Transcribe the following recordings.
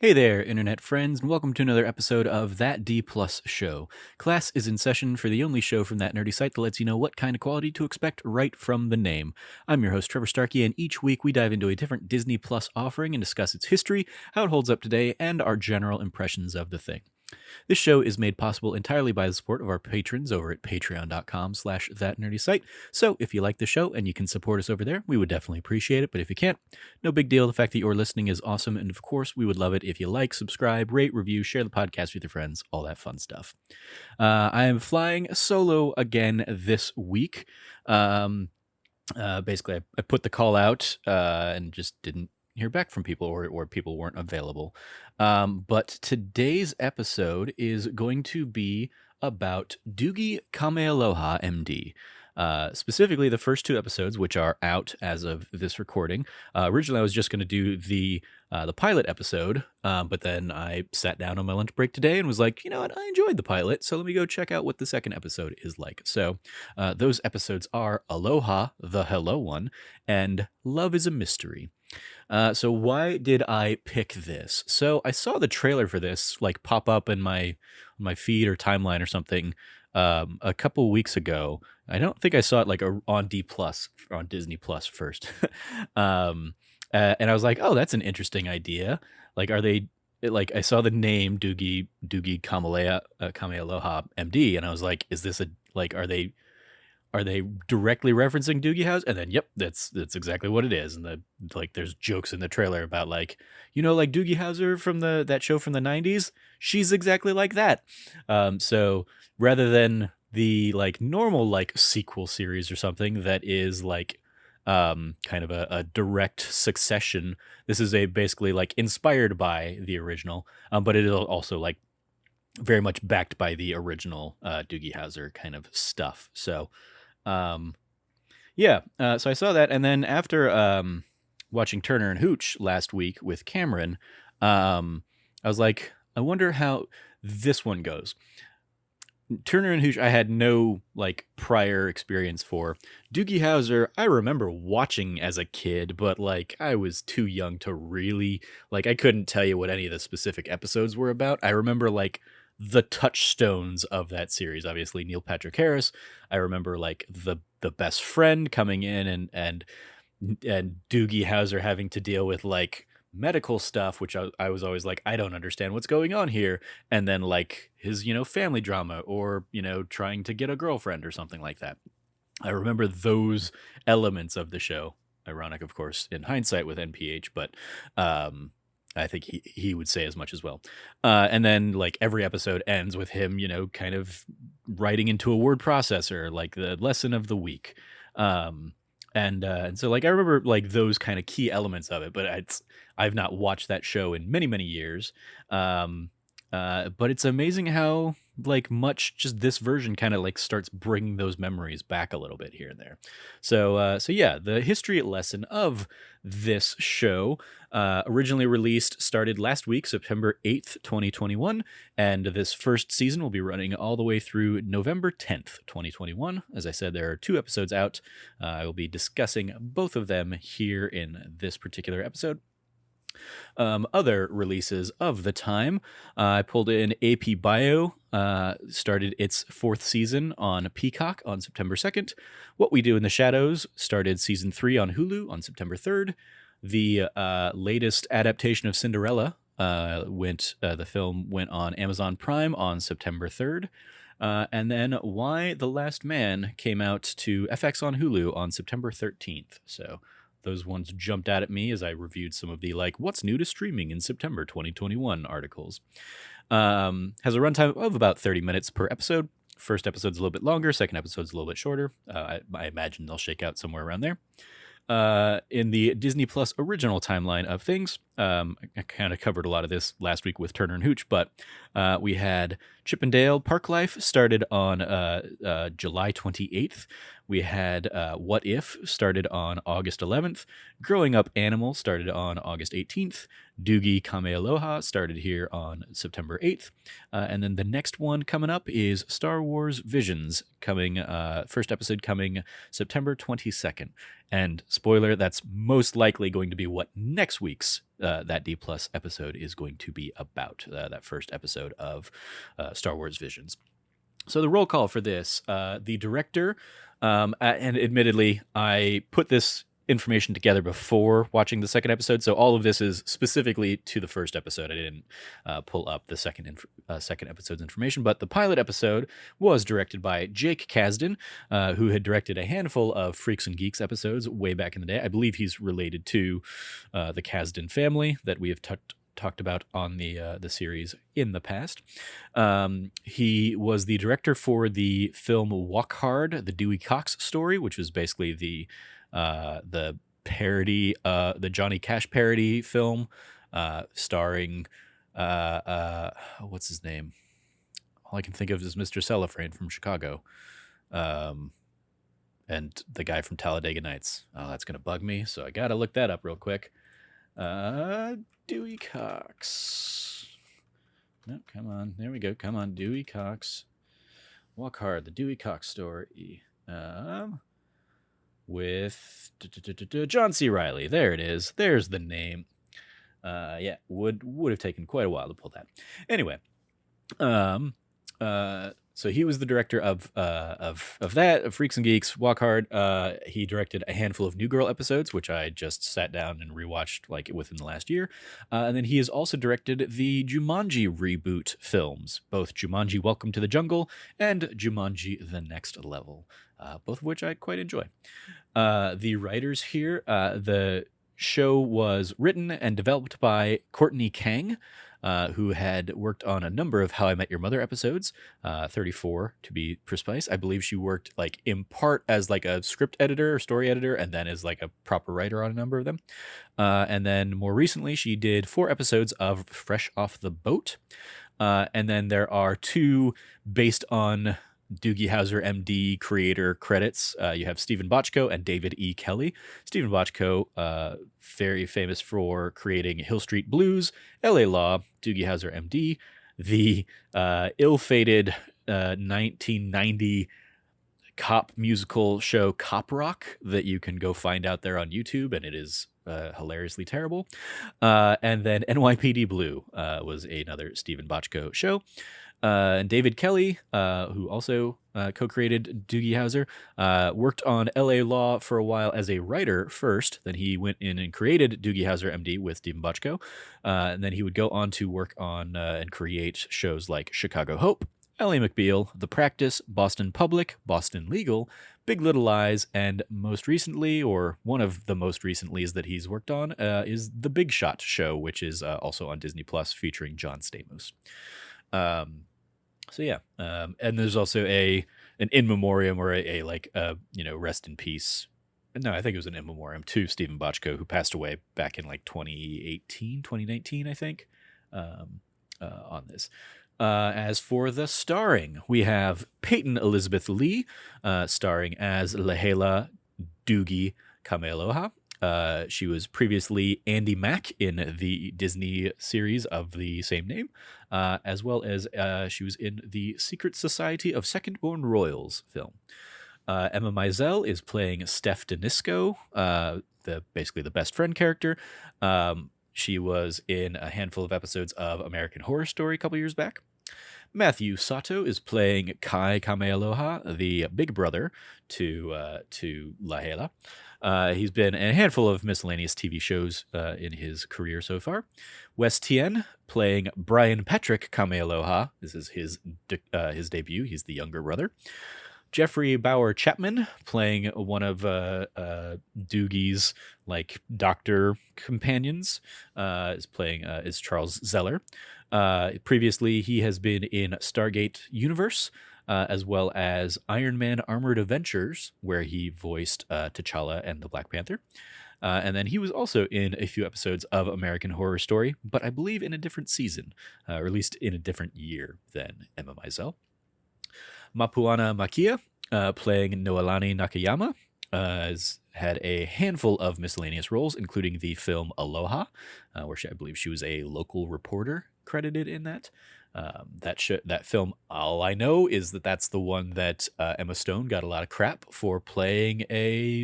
Hey there, internet friends, and welcome to another episode of That D Plus Show. Class is in session for the only show from that nerdy site that lets you know what kind of quality to expect right from the name. I'm your host, Trevor Starkey, and each week we dive into a different Disney Plus offering and discuss its history, how it holds up today, and our general impressions of the thing. This show is made possible entirely by the support of our patrons over at patreon.com/thatnerdysite. So if you like the show and you can support us over there, we would definitely appreciate it. But if you can't, no big deal. The fact that you're listening is awesome. And of course, we would love it if you like, subscribe, rate, review, share the podcast with your friends, all that fun stuff. I am flying solo again this week. Basically, I put the call out and just didn't hear back from people or people weren't available. But today's episode is going to be about Doogie Kamealoha, MD. Specifically, the first two episodes, which are out as of this recording. Originally, I was just going to do the pilot episode, but then I sat down on my lunch break today and was like, you know what, I enjoyed the pilot, so let me go check out what the second episode is like. So those episodes are Aloha, the hello one, and Love is a Mystery. So why did I pick this? So I saw the trailer for this like pop up in my feed or timeline or something a couple weeks ago. I don't think I saw it like on D Plus or on Disney Plus first. And I was like, oh, that's an interesting idea. Like, are they like I saw the name Doogie Kamealoha MD, and I was like, is this a like are they directly referencing Doogie House? And then, yep, that's exactly what it is. And there's jokes in the trailer about like, like Doogie Howser from that show from the 90s. She's exactly like that. So rather than the like normal like sequel series or something that is like kind of a direct succession, this is a basically like inspired by the original, but it is also like very much backed by the original Doogie Howser kind of stuff. So so I saw that, and then after watching Turner and Hooch last week with Cameron, I was like, I wonder how this one goes. Turner and Hooch, I had no like prior experience for. Doogie Howser, I remember watching as a kid, but like I was too young to really like. I couldn't tell you what any of the specific episodes were about. I remember like the touchstones of that series. Obviously, Neil Patrick Harris. I remember like the best friend coming in and Doogie Howser having to deal with like medical stuff, which I was always like, I don't understand what's going on here. And then like his, family drama or, trying to get a girlfriend or something like that. I remember those elements of the show. Ironic, of course, in hindsight with NPH, but I think he would say as much as well. And then like every episode ends with him, kind of writing into a word processor, like the lesson of the week. And so like I remember like those kind of key elements of it, but I've not watched that show in many, many years. But it's amazing how like much just this version kind of like starts bringing those memories back a little bit here and there. So yeah, the history lesson of this show originally started last week, September 8th, 2021, and this first season will be running all the way through November 10th, 2021. As I said, there are 2 episodes out. I will be discussing both of them here in this particular episode. Other releases of the time, I pulled in AP Bio, started its 4th season on Peacock on September 2nd. What We Do in the Shadows started season 3 on Hulu on September 3rd. The latest adaptation of Cinderella the film went on Amazon Prime on September 3rd. And then Why the Last Man came out to FX on Hulu on September 13th. So those ones jumped out at me as I reviewed some of the like what's new to streaming in September 2021 articles. Has a runtime of about 30 minutes per episode. First episode's a little bit longer, second episode's a little bit shorter. I imagine they'll shake out somewhere around there. In the Disney Plus original timeline of things, I kind of covered a lot of this last week with Turner and Hooch, but we had Chip 'n Dale Park Life started on July 28th. We had What If started on August 11th. Growing Up Animal started on August 18th. Doogie Kamealoha started here on September 8th. And then the next one coming up is Star Wars Visions, first episode coming September 22nd. And spoiler, that's most likely going to be what next week's that D Plus episode is going to be about. That first episode of Star Wars Visions. So the roll call for this, the director, and admittedly, I put this information together before watching the second episode, so all of this is specifically to the first episode. I didn't pull up the second episode's information, but the pilot episode was directed by Jake Kasdan, who had directed a handful of Freaks and Geeks episodes way back in the day. I believe he's related to the Kasdan family that we have talked about on the series in the past. He was the director for the film Walk Hard, the Dewey Cox story, which was basically the parody, the Johnny Cash parody film, starring what's his name? All I can think of is Mr. Cellophane from Chicago, and the guy from Talladega Nights. Oh, that's gonna bug me, so I gotta look that up real quick. Dewey Cox. No, come on. There we go. Come on, Dewey Cox. Walk Hard, the Dewey Cox story. With John C. Reilly. There it is. There's the name. Yeah, would have taken quite a while to pull that. Anyway, so he was the director of that, of Freaks and Geeks, Walk Hard. He directed a handful of New Girl episodes, which I just sat down and rewatched like within the last year. And then he has also directed the Jumanji reboot films, both Jumanji: Welcome to the Jungle and Jumanji: The Next Level, both of which I quite enjoy. The writers here, the show was written and developed by Courtney Kang, who had worked on a number of How I Met Your Mother episodes, 34 to be precise. I believe she worked like in part as like a script editor or story editor, and then as like a proper writer on a number of them. And then more recently, she did 4 episodes of Fresh Off the Boat. And then there are 2 based on Doogie Howser, MD creator credits. You have Stephen Bochco and David E. Kelly. Stephen Bochco, very famous for creating Hill Street Blues, LA Law, Doogie Howser, MD, the ill-fated 1990 cop musical show Cop Rock that you can go find out there on YouTube, and it is hilariously terrible. And then NYPD Blue was another Stephen Bochco show. And David Kelly, who also co-created Doogie Howser, worked on LA Law for a while as a writer first. Then he went in and created Doogie Howser, MD, with Stephen Bochco. And then he would go on to work on and create shows like Chicago Hope, Ally McBeal, The Practice, Boston Public, Boston Legal, Big Little Lies, and most recently, or one of the most recent leads that he's worked on, is The Big Shot Show, which is also on Disney Plus, featuring John Stamos. So yeah, and there's also an in memoriam, or a rest in peace. No, I think it was an in memoriam to Stephen Bochco, who passed away back in like 2019, I think, on this. As for the starring, we have Peyton Elizabeth Lee, starring as Lahela Doogie Kamealoha. She was previously Andy Mack in the Disney series of the same name, as well as she was in the Secret Society of Second-Born Royals film. Emma Mizell is playing Steph Denisco, basically the best friend character. She was in a handful of episodes of American Horror Story a couple years back. Matthew Sato is playing Kai Kamealoha, the big brother to Lahela. He's been in a handful of miscellaneous TV shows in his career so far. Wes Tien playing Brian Patrick Kamealoha. This is his debut. He's the younger brother. Jeffrey Bauer Chapman playing one of Doogie's like doctor companions, is Charles Zeller. Previously, he has been in Stargate Universe, as well as Iron Man Armored Adventures, where he voiced T'Challa and the Black Panther. And then he was also in a few episodes of American Horror Story, but I believe in a different season, or at least in a different year than Emma Mizell. Mapuana Makia, playing Noelani Nakayama, has had a handful of miscellaneous roles, including the film Aloha, where I believe she was a local reporter credited in that. That film, all I know is that's the one that Emma Stone got a lot of crap for playing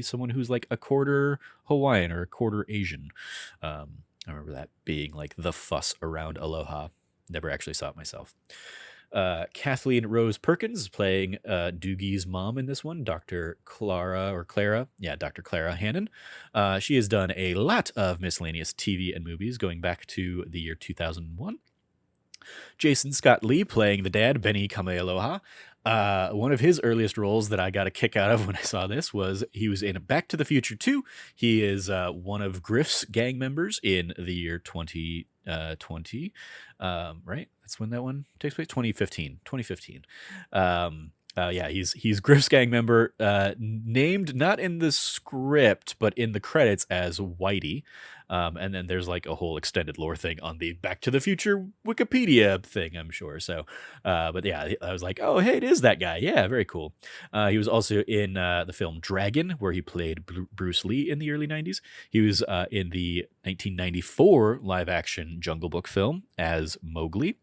someone who's like a quarter Hawaiian or a quarter Asian. I remember that being like the fuss around Aloha. Never actually saw it myself. Kathleen Rose Perkins is playing Doogie's mom in this one, Dr. Clara or Clara. Yeah, Dr. Clara Hannon. She has done a lot of miscellaneous TV and movies going back to the year 2001. Jason Scott Lee playing the dad, Benny Kamealoha. One of his earliest roles that I got a kick out of when I saw this was he was in Back to the Future 2. He is one of Griff's gang members in the year 2020. Right? That's when that one takes place? 2015. 2015. Yeah, he's Griff's gang member, named not in the script, but in the credits as Whitey. And then there's like a whole extended lore thing on the Back to the Future Wikipedia thing, I'm sure. So, but yeah, I was like, oh, hey, it is that guy. Yeah, very cool. He was also in the film Dragon, where he played Bruce Lee in the early 90s. He was in the 1994 live action Jungle Book film as Mowgli.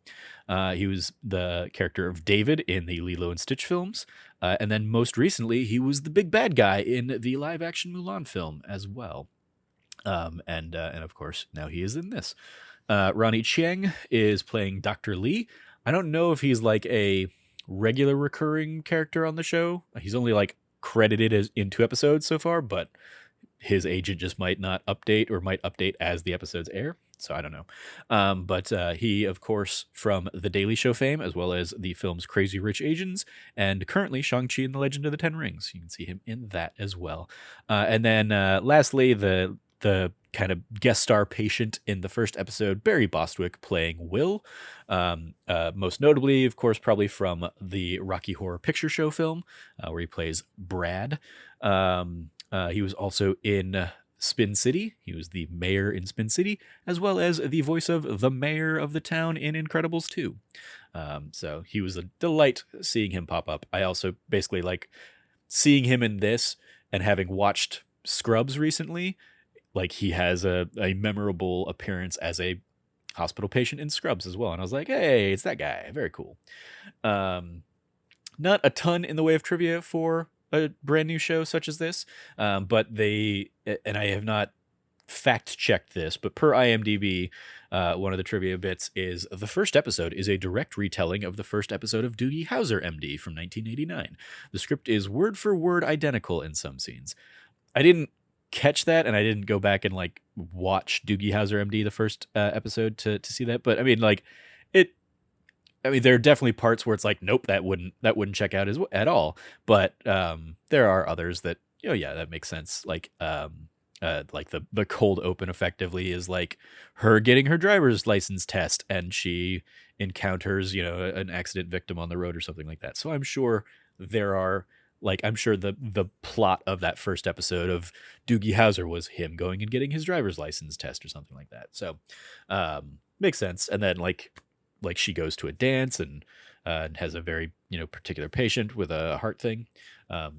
He was the character of David in the Lilo and Stitch films. And then most recently, he was the big bad guy in the live action Mulan film as well. And of course, now he is in this. Ronnie Chieng is playing Dr. Lee. I don't know if he's like a regular recurring character on the show. He's only like credited as in 2 episodes so far, but his agent just might not update or might update as the episodes air. So I don't know. But he, of course, from The Daily Show fame, as well as the films Crazy Rich Asians, and currently Shang-Chi and the Legend of the Ten Rings. You can see him in that as well. And then lastly, the kind of guest star patient in the first episode, Barry Bostwick playing Will. Most notably, of course, probably from the Rocky Horror Picture Show film, where he plays Brad. He was also in Spin City. He was the mayor in Spin City, as well as the voice of the mayor of the town in Incredibles 2. So he was a delight seeing him pop up. I also basically like seeing him in this and having watched Scrubs recently. Like he has a memorable appearance as a hospital patient in Scrubs as well. And I was like, hey, it's that guy. Very cool. Not a ton in the way of trivia for a brand new show such as this. But they, and I have not fact checked this, but per IMDb, one of the trivia bits is the first episode is a direct retelling of the first episode of Doogie Howser, MD from 1989. The script is word for word identical in some scenes. I didn't catch that, and I didn't go back and like watch Doogie Howser, MD, the first episode to see that. But I mean, like it. I mean, there are definitely parts where it's like, nope, that wouldn't check out at all. But there are others that, yeah, that makes sense. Like the cold open effectively is like her getting her driver's license test, and she encounters an accident victim on the road or something like that. So I'm sure there are I'm sure the plot of that first episode of Doogie Howser was him going and getting his driver's license test or something like that. So makes sense. And then like she goes to a dance and has a very particular patient with a heart thing.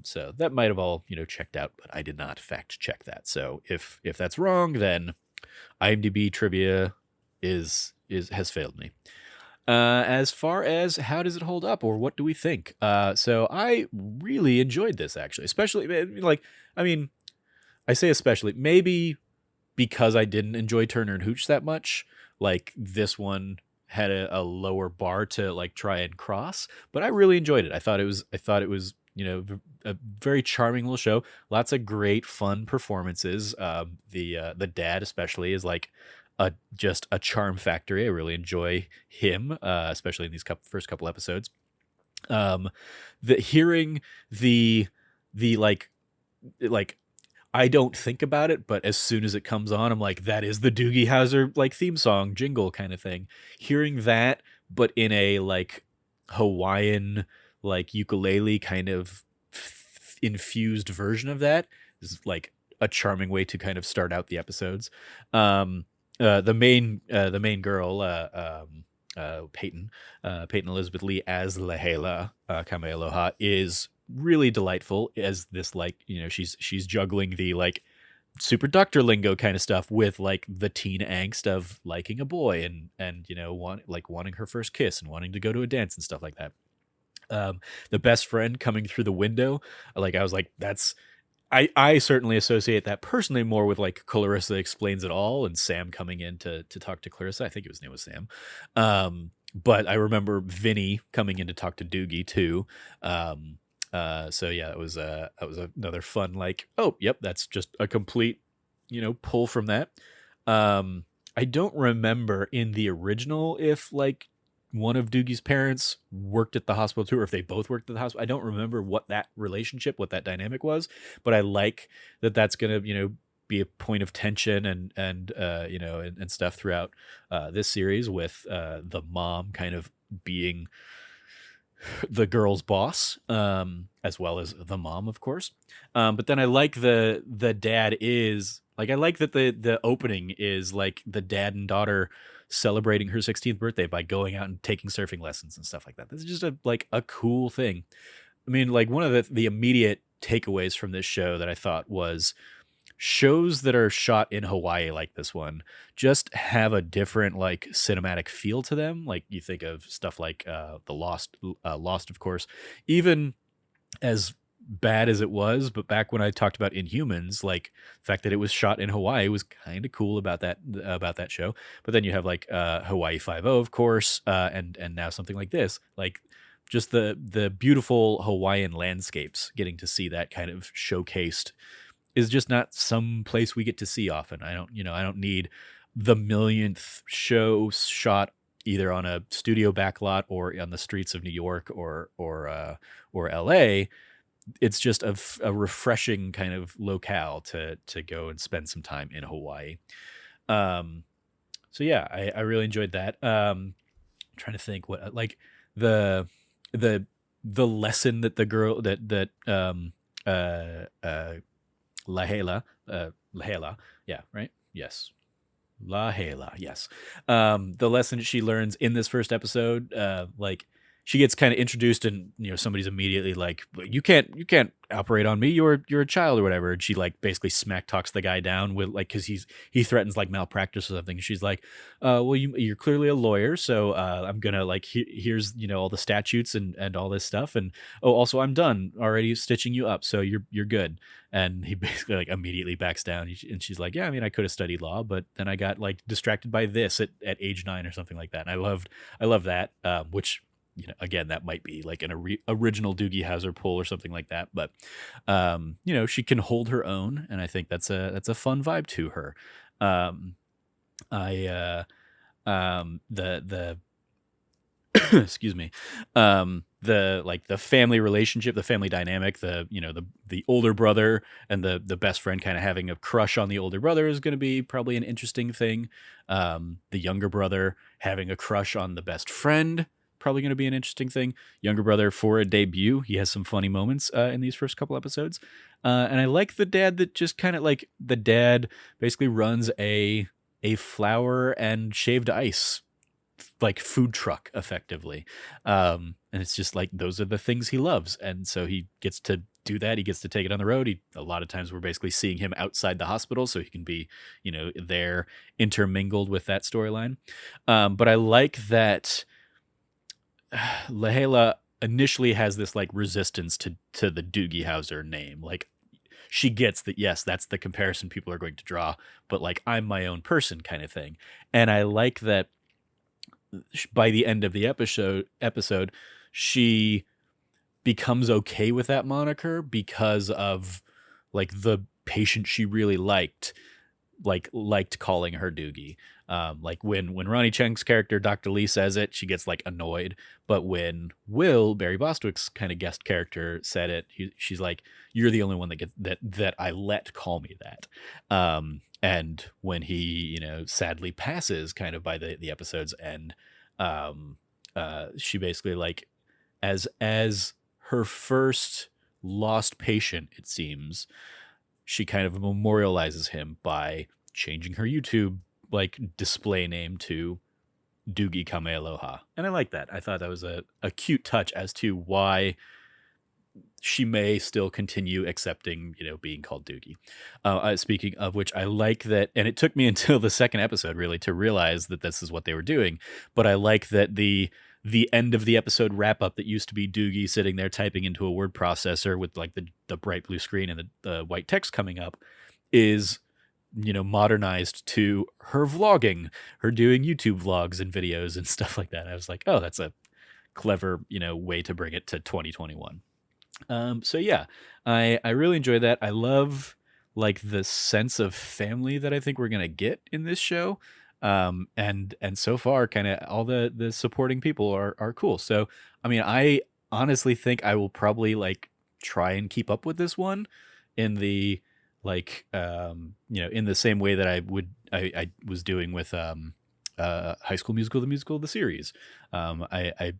So that might have all checked out, but I did not fact check that. So if that's wrong, then IMDb trivia has failed me. As far as how does it hold up, or what do we think? So I really enjoyed this, actually, especially I say especially maybe because I didn't enjoy Turner and Hooch that much. Like this one had a lower bar to like try and cross, but I really enjoyed it. I thought it was a very charming little show. Lots of great fun performances. The dad especially is like just a charm factory. I really enjoy him, especially in these first couple episodes. Hearing the I don't think about it, but as soon as it comes on, I'm like, that is the Doogie Howser like theme song jingle kind of thing. Hearing that, but in a like Hawaiian like ukulele kind of infused version of that is like a charming way to kind of start out the episodes. The main girl, Peyton Elizabeth Lee as Lahela Kamealoha is really delightful as this like she's juggling the like super doctor lingo kind of stuff with like the teen angst of liking a boy and wanting her first kiss and wanting to go to a dance and stuff like that. The best friend coming through the window, like I was like, I certainly associate that personally more with like Clarissa Explains It All and Sam coming in to talk to Clarissa. I think his name was Sam. But I remember Vinny coming in to talk to Doogie too. So yeah, that was another fun like, oh, yep, that's just a complete, pull from that. I don't remember in the original if like one of Doogie's parents worked at the hospital too, or if they both worked at the hospital. I don't remember what that relationship, what that dynamic was, but I like that that's gonna, be a point of tension and stuff throughout this series with the mom kind of being the girl's boss, as well as the mom, of course. But then I like the dad is like, I like that the opening is like the dad and daughter celebrating her 16th birthday by going out and taking surfing lessons and stuff like that. This is just a cool thing. I mean, like one of the immediate takeaways from this show that I thought was shows that are shot in Hawaii like this one just have a different like cinematic feel to them. Like you think of stuff like the Lost, of course, even as bad as it was, but back when I talked about Inhumans, like the fact that it was shot in Hawaii was kind of cool about that show. But then you have like Hawaii 5 of course, and now something like this, like just the beautiful Hawaiian landscapes, getting to see that kind of showcased is just not some place we get to see often. I don't need the millionth show shot either on a studio backlot or on the streets of New York or LA. It's just a refreshing kind of locale to go and spend some time in Hawaii. So yeah, I really enjoyed that. I'm trying to think what like the the lesson that the girl that Lahela, Lahela, yeah, right, yes, Lahela, yes. The lesson she learns in this first episode, like she gets kind of introduced, and somebody's immediately like, you can't operate on me. You're a child or whatever. And she like basically smack talks the guy down with like, because he threatens like malpractice or something. She's like, well, you're clearly a lawyer, so I'm gonna like here's all the statutes and all this stuff, and oh, also I'm done already stitching you up, so you're good. And he basically like immediately backs down, and she's like, yeah, I mean, I could have studied law, but then I got like distracted by this at age 9 or something like that. And I love that, which again, that might be like an original Doogie Howser pull or something like that. But she can hold her own, and I think that's a fun vibe to her. I the excuse me, the family relationship, the family dynamic, the older brother and the best friend kind of having a crush on the older brother is going to be probably an interesting thing. The younger brother having a crush on the best friend, probably going to be an interesting thing. Younger brother for a debut, he has some funny moments in these first couple episodes. And I like the dad that just kind of like, the dad basically runs a flour and shaved ice like food truck effectively. And it's just like, those are the things he loves. And so he gets to do that. He gets to take it on the road. A lot of times we're basically seeing him outside the hospital, so he can be, there intermingled with that storyline. But I like that Lahela initially has this like resistance to the Doogie Howser name. Like she gets that, yes, that's the comparison people are going to draw, but like I'm my own person kind of thing. And I like that by the end of the episode, she becomes okay with that moniker because of like the patient she really liked calling her Doogie. Like when Ronnie Cheng's character Dr. Lee says it, she gets like annoyed. But when Will, Barry Bostwick's kind of guest character, said it, she's like, "You're the only one that gets that I let call me that." And when he, sadly passes, kind of by the episode's end, she basically like, as her first lost patient, it seems, she kind of memorializes him by changing her YouTube like display name to Doogie Kamealoha. And I like that. I thought that was a cute touch as to why she may still continue accepting, being called Doogie. Speaking of which, I like that, and it took me until the second episode really to realize that this is what they were doing, but I like that the the end of the episode wrap up that used to be Doogie sitting there typing into a word processor with like the bright blue screen and the white text coming up is, modernized to her vlogging, her doing YouTube vlogs and videos and stuff like that. I was like, oh, that's a clever, way to bring it to 2021. So yeah, I really enjoy that. I love like the sense of family that I think we're gonna get in this show. And so far, kind of all the supporting people are cool. So I mean, I honestly think I will probably like try and keep up with this one in the like in the same way that I was doing with High School Musical, the series. I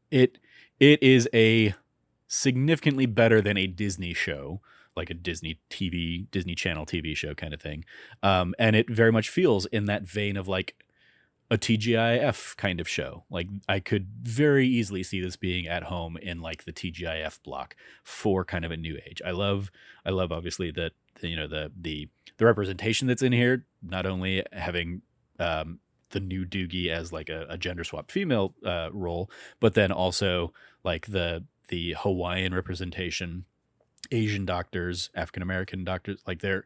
it it is a significantly better than a Disney show, like a Disney Channel TV show kind of thing. And it very much feels in that vein of like a TGIF kind of show. Like I could very easily see this being at home in like the TGIF block for kind of a new age. I love obviously that the representation that's in here, not only having the new Doogie as like a gender swapped female role, but then also like the Hawaiian representation, Asian doctors, African American doctors, like they're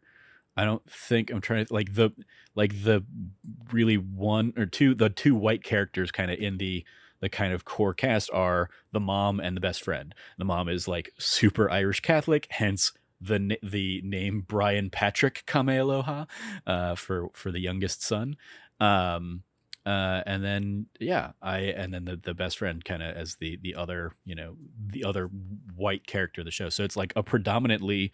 I don't think I'm trying to like the really one or two the two white characters kind of in the kind of core cast are the mom and the best friend. The mom is like super Irish Catholic, hence the name Brian Patrick Kamealoha for the youngest son. Um, and then and then the best friend kind of as the other the other white character of the show. So it's like a predominantly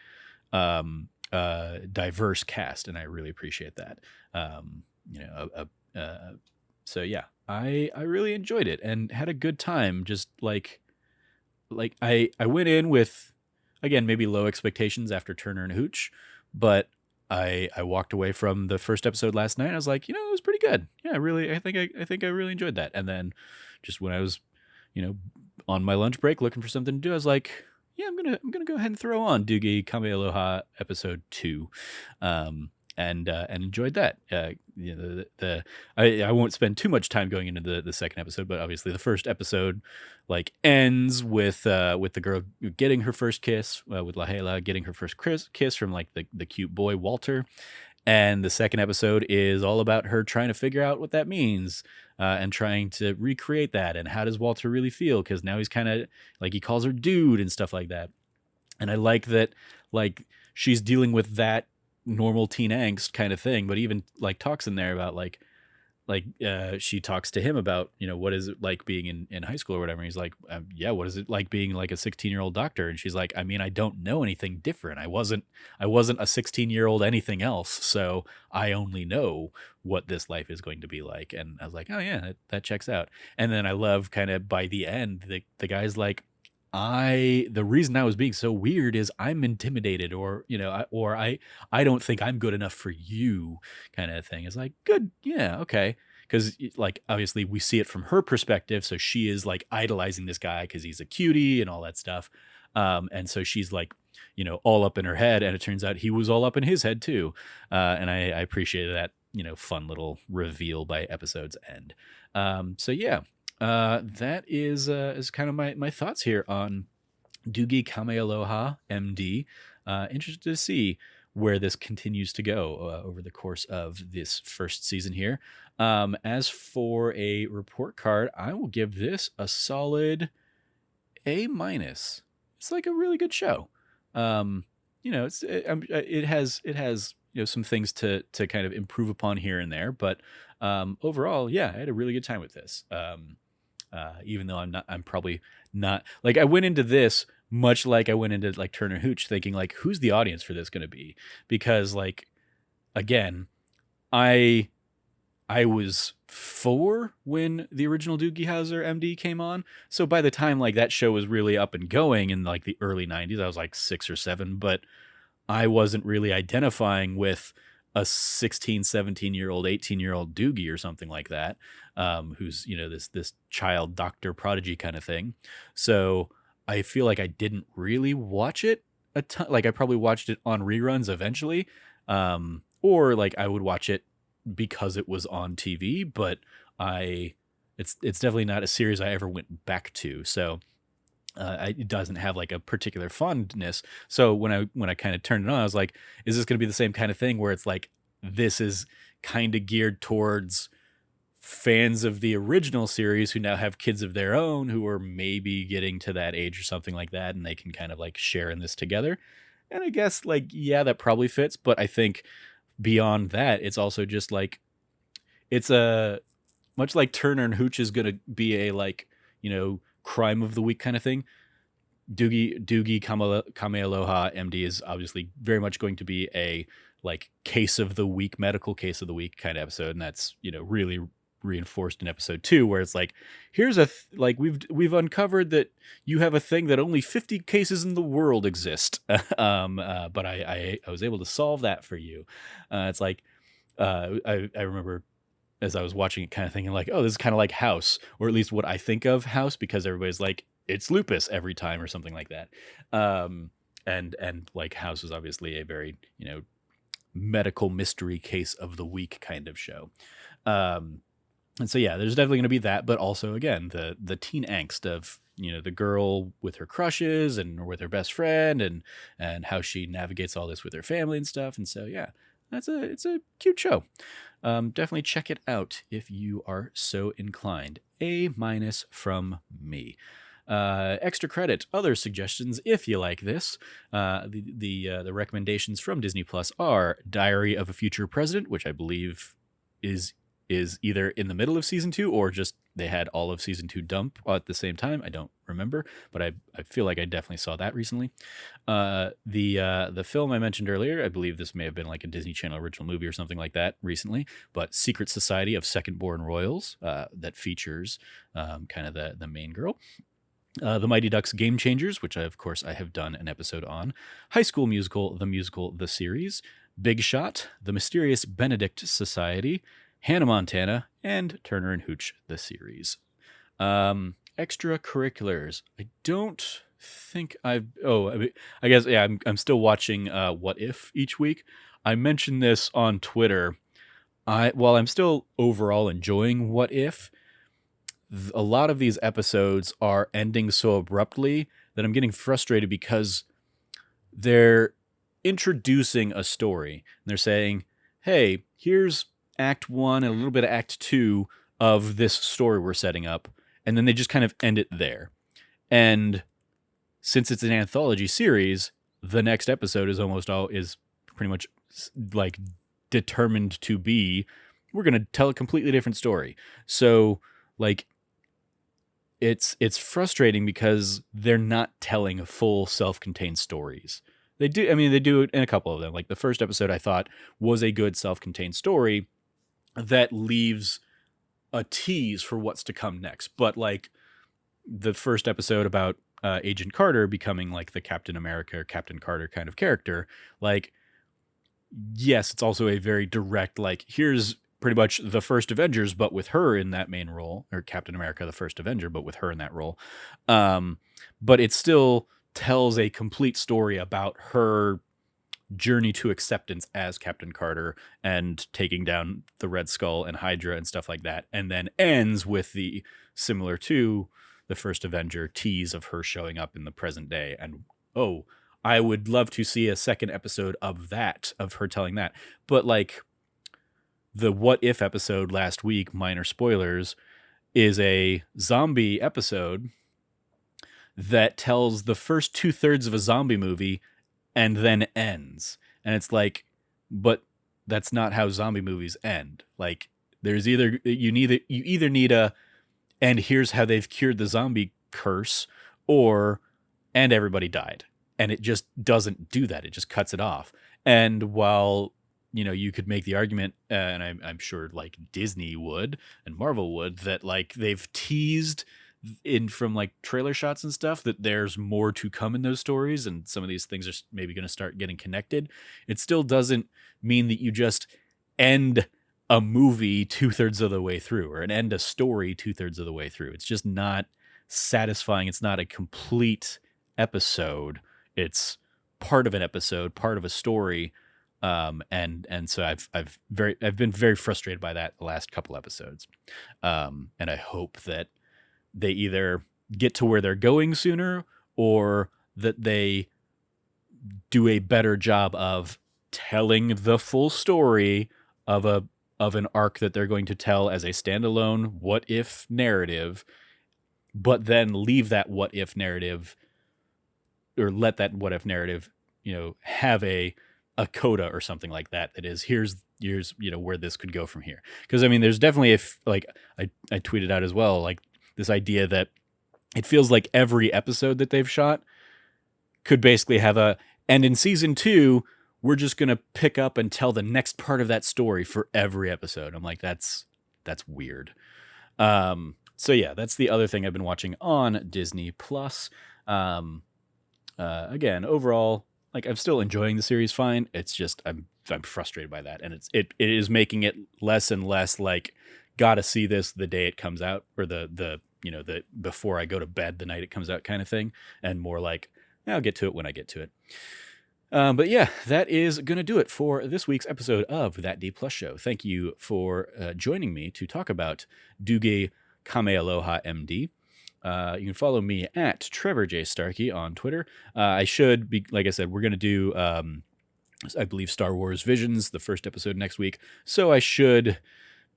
diverse cast, and I really appreciate that. You know, so yeah, I really enjoyed it and had a good time. Just like I went in with, again, maybe low expectations after Turner and Hooch, but I walked away from the first episode last night. I was like, it was pretty good. Yeah, really, I think I really enjoyed that. And then just when I was, on my lunch break looking for something to do, I was like, yeah, I'm gonna go ahead and throw on Doogie Kamealoha episode 2, and enjoyed that. I won't spend too much time going into the second episode, but obviously the first episode like ends with the girl getting her first kiss, with Lahela getting her first kiss from like the cute boy Walter. And the second episode is all about her trying to figure out what that means, and trying to recreate that. And how does Walter really feel? Because now he's kind of like, he calls her dude and stuff like that. And I like that, like, she's dealing with that normal teen angst kind of thing, but even like talks in there about she talks to him about, what is it like being in high school or whatever. And he's like, yeah, what is it like being like a 16-year-old doctor? And she's like, I mean, I don't know anything different. I wasn't a 16-year-old anything else. So I only know what this life is going to be like. And I was like, oh yeah, that checks out. And then I love kind of by the end, the guy's like, the reason I was being so weird is I'm intimidated, or I don't think I'm good enough for you, kind of thing. It's like, good, yeah, okay, because like obviously we see it from her perspective, so she is like idolizing this guy because he's a cutie and all that stuff, and so she's like, all up in her head, and it turns out he was all up in his head too, and I appreciated that, fun little reveal by episode's end. So yeah. That is kind of my thoughts here on Doogie Kamealoha, MD. Interested to see where this continues to go over the course of this first season here. As for a report card, I will give this a solid A-. It's like a really good show. It has some things to kind of improve upon here and there, but overall, yeah, I had a really good time with this. Even though I'm probably not, like, I went into this much like I went into like Turner Hooch, thinking like, who's the audience for this going to be? Because like, again, I was 4 when the original Doogie Howser MD came on. So by the time like that show was really up and going in like the early 90s, I was like 6 or 7, but I wasn't really identifying with a 16, 17-year-old, 18-year-old Doogie or something like that, who's, this child doctor prodigy kind of thing. So I feel like I didn't really watch it a ton. Like I probably watched it on reruns eventually, or like I would watch it because it was on TV, but I it's definitely not a series I ever went back to. So it doesn't have like a particular fondness. So when I kind of turned it on, I was like, is this going to be the same kind of thing where it's like this is kind of geared towards fans of the original series who now have kids of their own who are maybe getting to that age or something like that, and they can kind of like share in this together. And I guess like yeah, that probably fits, but I think beyond that, it's also just like it's a much like Turner and Hooch is going to be a like, crime of the week kind of thing. Kamealoha MD is obviously very much going to be a like case of the week, medical case of the week kind of episode, and that's really reinforced in episode 2, where it's like, here's like we've uncovered that you have a thing that only 50 cases in the world exist, but I was able to solve that for you. It's like I remember as I was watching it kind of thinking like, oh, this is kind of like House, or at least what I think of House, because everybody's like, it's lupus every time or something like that. And like House is obviously a very, medical mystery case of the week kind of show. And so, yeah, there's definitely going to be that, but also again, the teen angst of, the girl with her crushes and with her best friend and how she navigates all this with her family and stuff. And so, yeah, it's a cute show. Definitely check it out if you are so inclined. A- from me. Extra credit, other suggestions if you like this. The recommendations from Disney Plus are Diary of a Future President, which I believe is either in the middle of season 2 or just they had all of season 2 dump at the same time. I don't remember, but I feel like I definitely saw that recently. The film I mentioned earlier, I believe this may have been like a Disney Channel original movie or something like that recently, but Secret Society of Second Born Royals, that features kind of the main girl. The Mighty Ducks Game Changers, which of course I have done an episode on. High School Musical, the series. Big Shot, The Mysterious Benedict Society, Hannah Montana, and Turner and Hooch, the series. Extracurriculars. I don't think I guess, yeah, I'm still watching What If each week. I mentioned this on Twitter. While I'm still overall enjoying What If, a lot of these episodes are ending so abruptly that I'm getting frustrated because they're introducing a story. And they're saying, hey, here's act 1 and a little bit of act 2 of this story we're setting up. And then they just kind of end it there. And since it's an anthology series, the next episode is pretty much like determined to be, we're going to tell a completely different story. So like, it's frustrating because they're not telling full self-contained stories. They do it in a couple of them. Like the first episode I thought was a good self-contained story that leaves a tease for what's to come next. But like the first episode about Agent Carter becoming like the Captain America or Captain Carter kind of character, like, yes, it's also a very direct, like, here's pretty much the first Avengers, but with her in that main role, or Captain America, the first Avenger, but with her in that role. But it still tells a complete story about her journey to acceptance as Captain Carter and taking down the Red Skull and Hydra and stuff like that. And then ends with the similar to the first Avenger tease of her showing up in the present day. And, oh, I would love to see a second episode of that, of her telling that. But like, the What If episode last week, minor spoilers, is a zombie episode that tells the first 2/3 of a zombie movie and then ends. And it's like, but that's not how zombie movies end. Like, there's you either need a, and here's how they've cured the zombie curse, or, and everybody died. And it just doesn't do that. It just cuts it off. And while you could make the argument, and I'm sure like Disney would and Marvel would, that like they've teased in from like trailer shots and stuff that there's more to come in those stories, and some of these things are maybe going to start getting connected. It still doesn't mean that you just end a movie 2/3 of the way through, or end a story 2/3 of the way through. It's just not satisfying. It's not a complete episode. It's part of an episode, part of a story. And so I've been very frustrated by that the last couple episodes. And I hope that they either get to where they're going sooner, or that they do a better job of telling the full story of an arc that they're going to tell as a standalone what if narrative, but then leave that what if narrative, or let that what if narrative, have a coda or something like that. That is, here's where this could go from here. Because I mean, there's definitely, if like I tweeted out as well, like this idea that it feels like every episode that they've shot could basically have and in season 2, we're just going to pick up and tell the next part of that story for every episode. I'm like, that's weird. So yeah, that's the other thing I've been watching on Disney Plus. Again, overall, like, I'm still enjoying the series fine. It's just I'm frustrated by that, and it is making it less and less like, gotta see this the day it comes out, or the before I go to bed the night it comes out kind of thing, and more like, I'll get to it when I get to it. But yeah, that is going to do it for this week's episode of That D Plus Show. Thank you for joining me to talk about Doogie Kamealoha, MD. You can follow me at Trevor J. Starkey on Twitter. I should be, like I said, we're going to do, I believe, Star Wars Visions, the first episode next week. So I should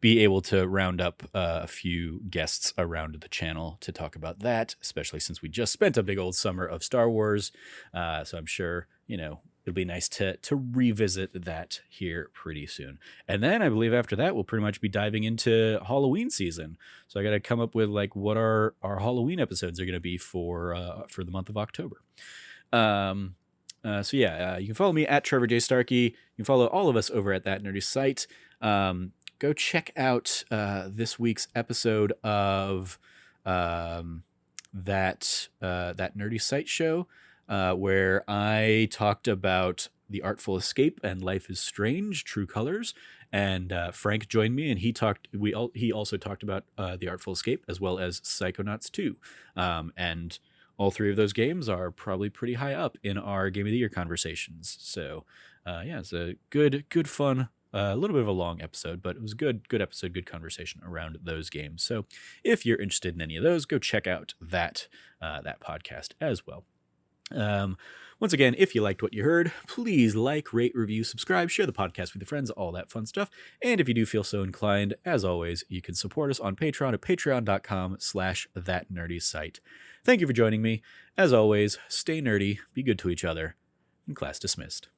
be able to round up a few guests around the channel to talk about that, especially since we just spent a big old summer of Star Wars. So I'm sure, it'll be nice to revisit that here pretty soon. And then I believe after that, we'll pretty much be diving into Halloween season. So I got to come up with like what our Halloween episodes are going to be for the month of October. So yeah, you can follow me at Trevor J. Starkey. You can follow all of us over at That Nerdy Site. Go check out this week's episode of that Nerdy Site show, where I talked about The Artful Escape and Life is Strange: True Colors, and Frank joined me, and he also talked about The Artful Escape as well as Psychonauts 2, and all three of those games are probably pretty high up in our Game of the Year conversations. So yeah, it's a good fun. A little bit of a long episode, but it was good episode, good conversation around those games. So if you're interested in any of those, go check out that podcast as well. Once again, if you liked what you heard, please like, rate, review, subscribe, share the podcast with your friends, all that fun stuff. And if you do feel so inclined, as always, you can support us on Patreon at patreon.com/thatnerdysite. Thank you for joining me. As always, stay nerdy, be good to each other, and class dismissed.